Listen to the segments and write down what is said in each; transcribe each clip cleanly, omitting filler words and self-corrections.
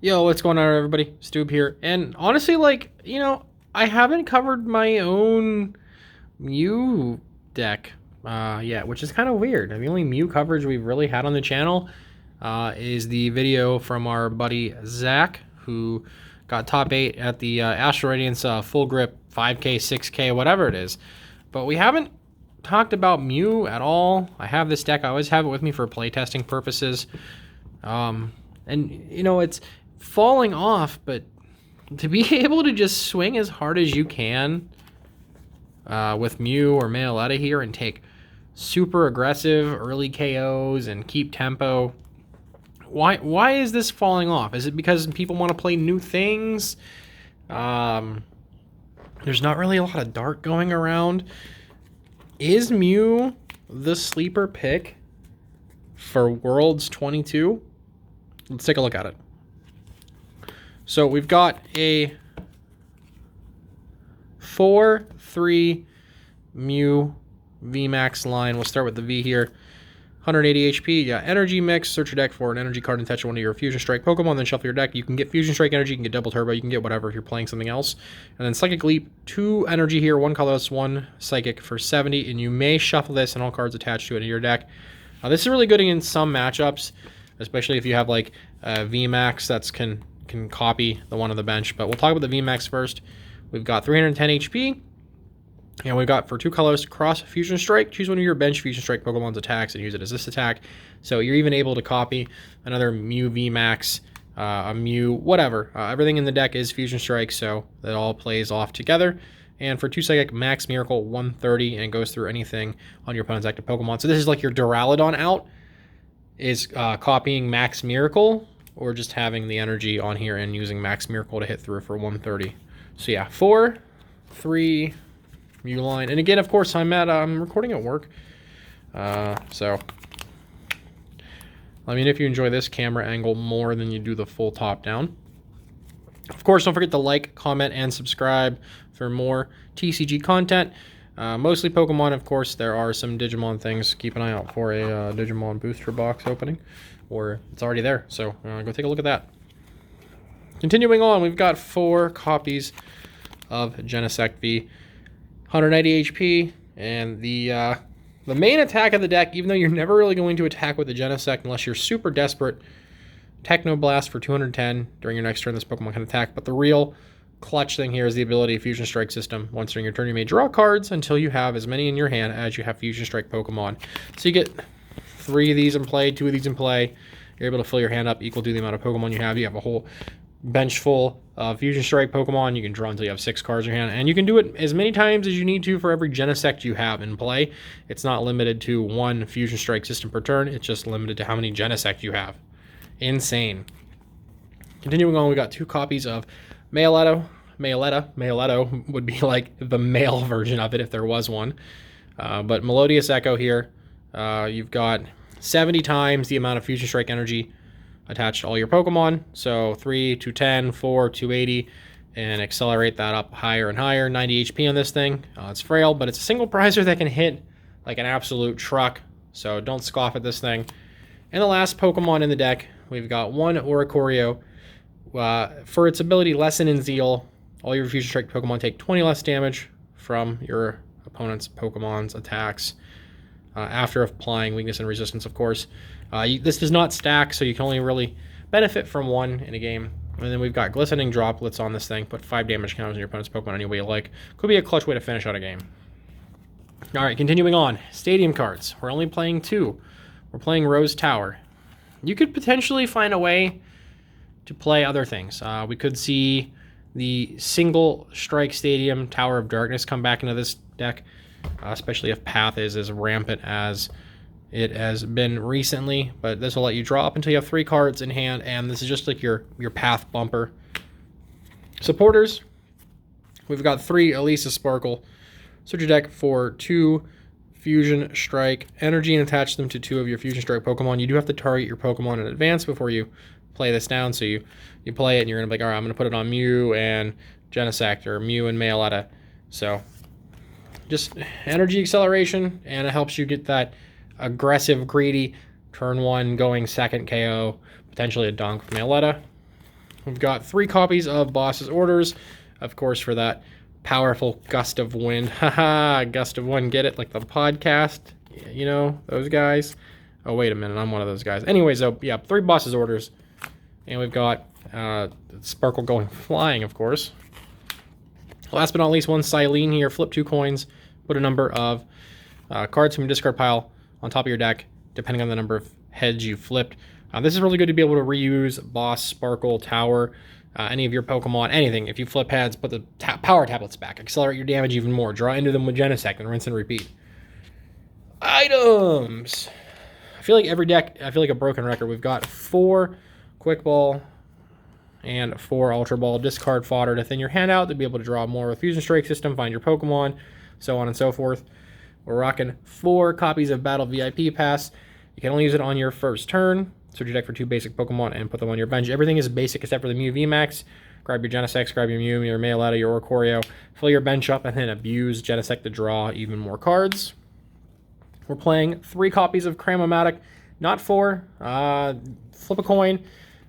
Yo, what's going on, everybody? Stube here. And honestly, like, I haven't covered my own Mew deck yet, which is kind of weird. The only Mew coverage we've really had on the channel is the video from our buddy Zach, who got top 8 at the Astral Radiance Full Grip 5K, 6K, whatever it is. But we haven't talked about Mew at all. I have this deck. I always have it with me for playtesting purposes. And, it's falling off, but to be able to just swing as hard as you can with Mew or Meowetta here and take super aggressive early KOs and keep tempo, why is this falling off? Is it because people want to play new things? There's not really a lot of dart going around. Is Mew the sleeper pick for Worlds 22? Let's take a look at it. So we've got a 4-3 Mew VMAX line. We'll start with the V here. 180 HP. Yeah, energy mix. Search your deck for an energy card and attach one of your Fusion Strike Pokemon. Then shuffle your deck. You can get Fusion Strike energy. You can get Double Turbo. You can get whatever if you're playing something else. And then Psychic Leap. 2 energy here. 1 colorless, 1 psychic for 70. And you may shuffle this and all cards attached to it in your deck. This is really good in some matchups, especially if you have like VMAX that's can copy the one on the bench. But we'll talk about the VMAX first. We've got 310 HP. And we've got for 2 colors, cross Fusion Strike. Choose one of your bench Fusion Strike Pokemon's attacks and use it as this attack. So you're even able to copy another Mew VMAX, a Mew, whatever. Everything in the deck is Fusion Strike, so that all plays off together. And for 2 Psychic, Max Miracle 130, and it goes through anything on your opponent's active Pokemon. So this is like your Duraludon out, is copying Max Miracle, or just having the energy on here and using Max Miracle to hit through for 130. So yeah, 4-3 Mew line. And again, of course, I'm recording at work. So let me know if you enjoy this camera angle more than you do the full top down. Of course, don't forget to like, comment, and subscribe for more TCG content. Mostly Pokemon, of course. There are some Digimon things. Keep an eye out for a Digimon booster box opening, or it's already there. So go take a look at that. Continuing on, we've got 4 copies of Genesect V, 190 HP, and the main attack of the deck, even though you're never really going to attack with the Genesect unless you're super desperate, Techno Blast for 210 during your next turn. This Pokemon can attack, but the real clutch thing here is the ability of Fusion Strike system. Once during your turn, you may draw cards until you have as many in your hand as you have Fusion Strike Pokemon. So you get 3 of these in play, 2 of these in play. You're able to fill your hand up equal to the amount of Pokemon you have. You have a whole bench full of Fusion Strike Pokemon. You can draw until you have 6 cards in your hand, and you can do it as many times as you need to for every Genesect you have in play. It's not limited to 1 Fusion Strike system per turn. It's just limited to how many Genesect you have. Insane. Continuing on, we got 2 copies of Meowetta would be like the male version of it if there was one. But Melodious Echo here. You've got 70 times the amount of Fusion Strike energy attached to all your Pokemon. So 3, 210, 4, 280, and accelerate that up higher and higher. 90 HP on this thing. It's frail, but it's a single prizer that can hit like an absolute truck. So don't scoff at this thing. And the last Pokemon in the deck, we've got 1 Oricorio. For its ability Lesson in Zeal, all your Fusion Strike Pokemon take 20 less damage from your opponent's Pokemon's attacks after applying weakness and resistance, of course. This does not stack, so you can only really benefit from 1 in a game. And then we've got Glistening Droplets on this thing. Put 5 damage counters on your opponent's Pokemon any way you like. Could be a clutch way to finish out a game. All right, continuing on. Stadium cards. We're only playing 2. We're playing Rose Tower. You could potentially find a way to play other things. We could see the single strike Stadium Tower of Darkness come back into this deck, especially if Path is as rampant as it has been recently. But this will let you draw up until you have 3 cards in hand, and this is just like your Path bumper. Supporters, we've got 3 Elisa Sparkle. Search your deck for 2 Fusion Strike energy and attach them to 2 of your Fusion Strike Pokemon. You do have to target your Pokemon in advance before you play this down. So you play it and you're going to be like, all right, I'm going to put it on Mew and Genesect, or Mew and Meowetta. So just energy acceleration, and it helps you get that aggressive, greedy turn 1 going second KO, potentially a dunk from Meowetta. We've got 3 copies of Boss's Orders, of course, for that powerful gust of wind. Haha, gust of wind, get it? Like the podcast, you know, those guys. Oh, wait a minute, I'm one of those guys. Anyways, though, yeah, 3 Boss's Orders. And we've got Sparkle going flying, of course. Last but not least, 1 Silene here. Flip 2 coins, put a number of cards from your discard pile on top of your deck, depending on the number of heads you flipped. This is really good to be able to reuse Boss, Sparkle, Tower, any of your Pokemon, anything. If you flip heads, put the power tablets back, accelerate your damage even more, draw into them with Genesect, and rinse and repeat. Items! I feel like every deck, I feel like a broken record. We've got 4 Quick Ball and 4 Ultra Ball discard fodder to thin your hand out to be able to draw more with Fusion Strike system, find your Pokemon, so on and so forth. We're rocking 4 copies of Battle VIP Pass. You can only use it on your first turn. Search your deck for 2 basic Pokemon and put them on your bench. Everything is basic except for the Mew VMAX. Grab your Genesect, grab your Mew, your Mailetta, your Oricorio, fill your bench up, and then abuse Genesect to draw even more cards. We're playing 3 copies of Cramomatic, not 4. Flip a coin.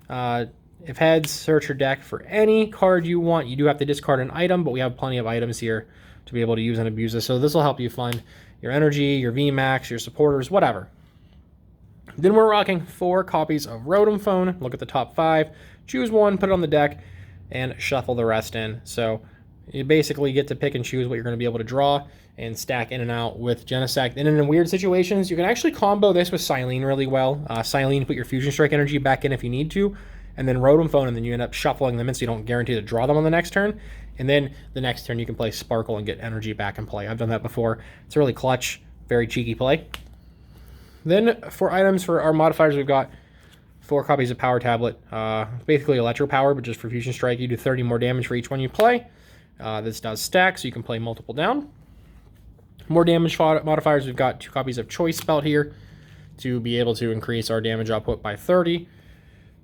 If heads, search your deck for any card you want. You do have to discard an item, but we have plenty of items here to be able to use and abuse this. So this will help you find your energy, your VMAX, your supporters, whatever. Then we're rocking 4 copies of Rotom Phone. Look at the top 5, choose 1, put it on the deck, and shuffle the rest in. So you basically get to pick and choose what you're going to be able to draw and stack in and out with Genesect. And in weird situations, you can actually combo this with Silene really well. Silene, put your Fusion Strike energy back in if you need to, and then Rotom Phone, and then you end up shuffling them in so you don't guarantee to draw them on the next turn. And then the next turn you can play Sparkle and get energy back in play. I've done that before. It's a really clutch, very cheeky play. Then for items for our modifiers, we've got 4 copies of Power Tablet. Basically Electro Power, but just for Fusion Strike. You do 30 more damage for each one you play. This does stack, so you can play multiple down. More damage modifiers, we've got 2 copies of Choice Belt here to be able to increase our damage output by 30.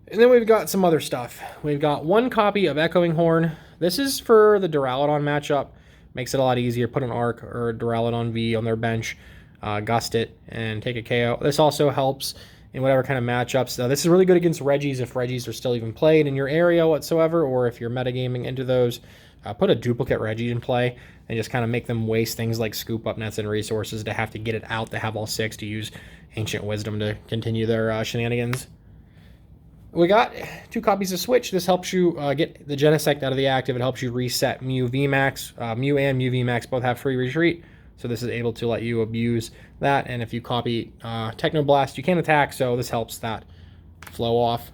And then we've got some other stuff. We've got 1 copy of Echoing Horn. This is for the Duraludon matchup. Makes it a lot easier. Put an Arc or a Duraludon V on their bench. Gust it and take a KO. This also helps in whatever kind of matchups. This is really good against Regis if Regis are still even played in your area whatsoever, or if you're metagaming into those. Put a duplicate Reggie in play and just kind of make them waste things like scoop up nets and resources to have to get it out to have all 6 to use Ancient Wisdom to continue their shenanigans. We got 2 copies of Switch. This helps you get the Genesect out of the active. It helps you reset Mew VMAX. Mew and Mew VMAX both have free retreat. So this is able to let you abuse that. And if you copy Technoblast, you can attack. So this helps that flow off.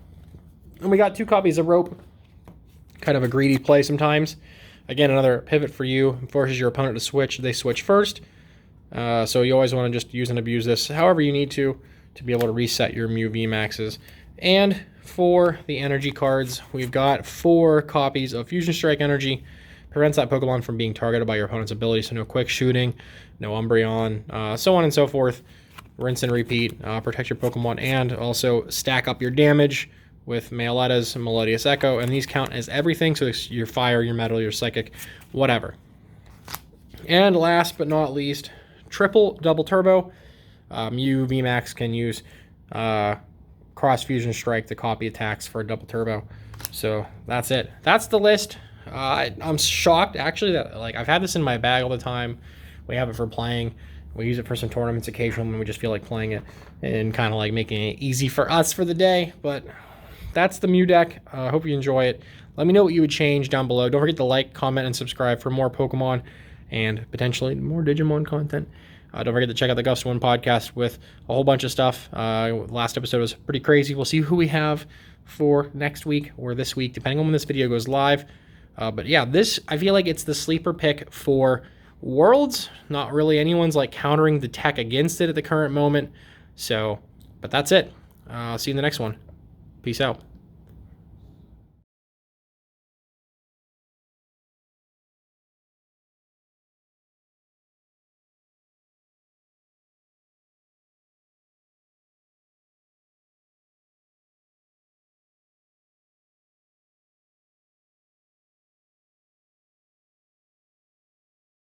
And we got 2 copies of Rope. Kind of a greedy play sometimes. Again, another pivot for you. Forces your opponent to switch. They switch first. So you always want to just use and abuse this however you need to be able to reset your Mew VMAXs. And for the energy cards, we've got 4 copies of Fusion Strike Energy. Prevents that Pokemon from being targeted by your opponent's ability, so no quick shooting, no Umbreon, so on and so forth. Rinse and repeat, protect your Pokemon, and also stack up your damage with Mailletta's Melodious Echo, and these count as everything, so it's your Fire, your Metal, your Psychic, whatever. And last but not least, triple double turbo. Mew VMAX can use Cross Fusion Strike to copy attacks for a double turbo. So that's it. That's the list. I'm shocked actually that I've had this in my bag all the time. We have it for playing. We use it for some tournaments occasionally when we just feel like playing it and kind of like making it easy for us for the day. But that's the Mew deck. I hope you enjoy it. Let me know what you would change down below. Don't forget to like, comment, and subscribe for more Pokemon and potentially more Digimon content. Don't forget to check out the Gust One podcast with a whole bunch of stuff. Last episode was pretty crazy. We'll see who we have for next week or this week, depending on when this video goes live. But yeah, this, I feel like it's the sleeper pick for Worlds. Not really anyone's like countering the tech against it at the current moment. So, but that's it. See you in the next one. Peace out.